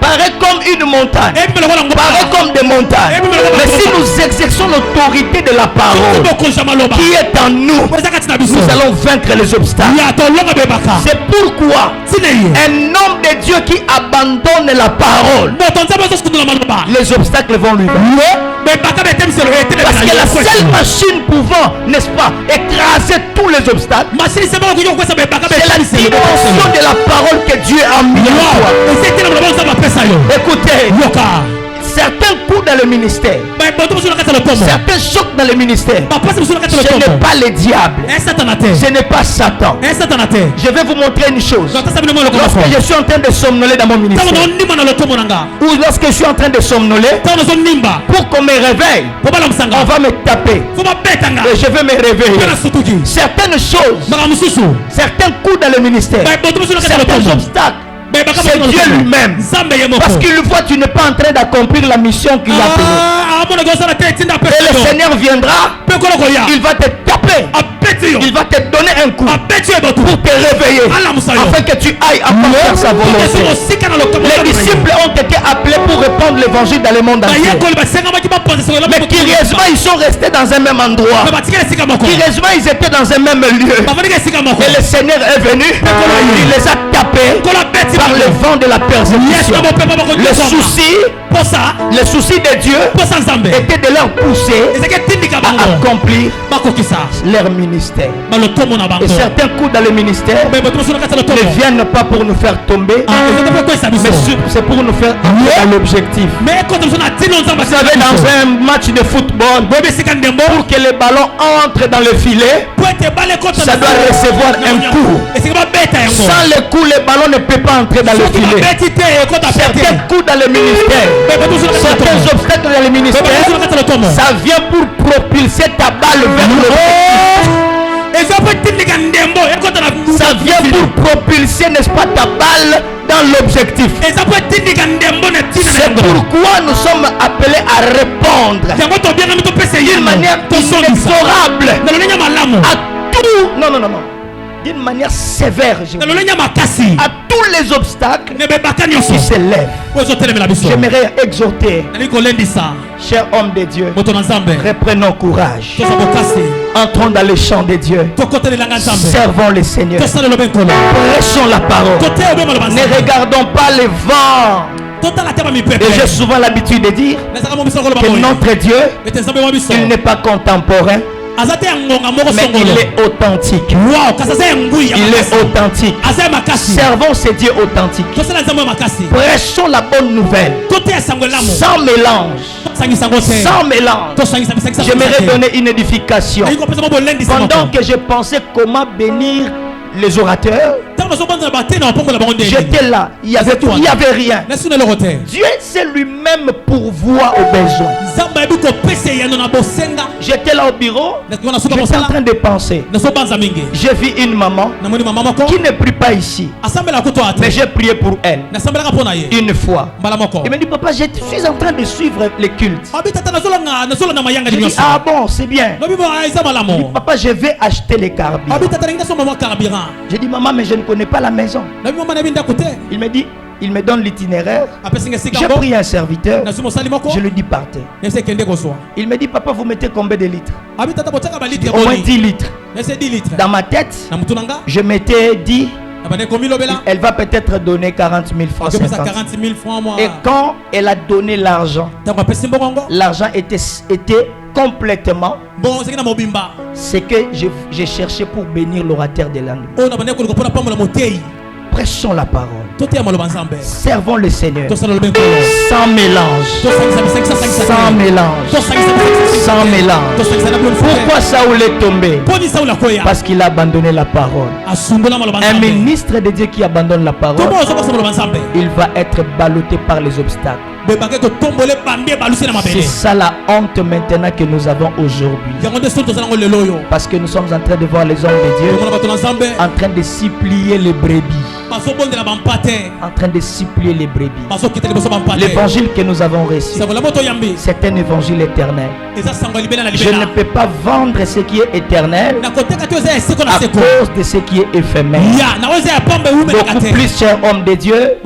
paraît comme une montagne, paraît comme des montagnes. Mais si nous exerçons l'autorité de la parole qui est en nous, nous allons vaincre les obstacles. C'est pourquoi un homme de Dieu qui abandonne la parole, les obstacles vont lui vaincre. Parce que la seule machine pouvant, n'est-ce pas, écraser tous les obstacles, c'est la dimension de la parole que Dieu a mis en toi. Écoutez, certains coups dans le ministère, certains chocs dans le ministère, ce n'est pas le diable, ce n'est pas Satan. Je vais vous montrer une chose. Lorsque je suis en train de somnoler dans mon ministère, ou lorsque je suis en train de somnoler, pour qu'on me réveille, on va me taper et je vais me réveiller. Certaines choses, certains coups dans le ministère, certains obstacles, c'est Dieu lui-même. Parce qu'il voit que tu n'es pas en train d'accomplir la mission qu'il a pris. Et le Seigneur viendra, il va te taper, il va te donner un coup pour te réveiller, afin que tu ailles accomplir sa volonté. Les disciples ont été appelés pour répandre l'évangile dans le monde entier. Mais curieusement, ils sont restés dans un même endroit. Curieusement, ils étaient dans un même lieu. Et le Seigneur est venu, il les a tapés par le vent de la persécution. Le souci de Dieu était de leur pousser à accomplir leur ministère. Et certains coups dans le ministère ne viennent pas pour nous faire tomber, mais c'est pour nous faire arriver à l'objectif. Vous savez, dans un match de football, pour que le ballon entre dans le filet, ça doit recevoir un coup. Sans le coup, le ballon ne peut pas entrer dans le filet. Certains coups dans le ministère, certains obstacles dans le ministère, ça vient pour propulser ta balle vers le ça vient pour propulser, n'est-ce pas, ta balle dans l'objectif. C'est pourquoi nous sommes appelés à répondre d'une manière inexorable à tout. Non. D'une manière sévère, à tous les obstacles qui se lèvent. J'aimerais exhorter, chers hommes de Dieu, reprenons courage, entrons dans le champ de Dieu, servons le Seigneur, prêchons la parole, ne regardons pas les vents. Et j'ai souvent l'habitude de dire que notre Dieu, il n'est pas contemporain, mais il est authentique. Il est authentique. Servons ce Dieu authentique. Prêchons la bonne nouvelle sans mélange. Sans mélange. J'aimerais donner une édification. Pendant que je pensais comment bénir les orateurs, j'étais là, il n'y avait rien. Dieu sait lui-même pourvoir aux besoins. J'étais là au bureau, j'étais en train de penser. J'ai vu une maman qui ne prie pas ici, mais j'ai prié pour elle une fois. Elle me dit, papa, je suis en train de suivre les cultes. Je dis, ah bon, c'est bien. Je dis, papa, je vais acheter les carburants. J'ai dit, maman, mais je ne connais pas la maison. Il me dit, il me donne l'itinéraire. J'ai pris un serviteur, je lui dis partez. Il me dit, papa, vous mettez combien de litres? Au moins 10 litres. Dans ma tête, je mettais 10. Elle va peut-être donner 40 000 francs. 50. Et quand elle a donné l'argent, l'argent était complètement ce que j'ai cherché pour bénir l'orateur de l'année. Prêchons la parole. Servons le Seigneur sans mélange. Sans mélange. Sans mélange. Pourquoi Saoul est tombé? Parce qu'il a abandonné la parole. Un ministre de Dieu qui abandonne la parole, il va être ballotté par les obstacles. C'est ça la honte maintenant que nous avons aujourd'hui. Parce que nous sommes en train de voir les hommes de Dieu en train de supplier les brebis. En train de supplier les brebis. L'évangile que nous avons reçu, c'est un évangile éternel. Je ne peux pas vendre ce qui est éternel à cause de ce qui est éphémère. Beaucoup plus, cher homme de Dieu,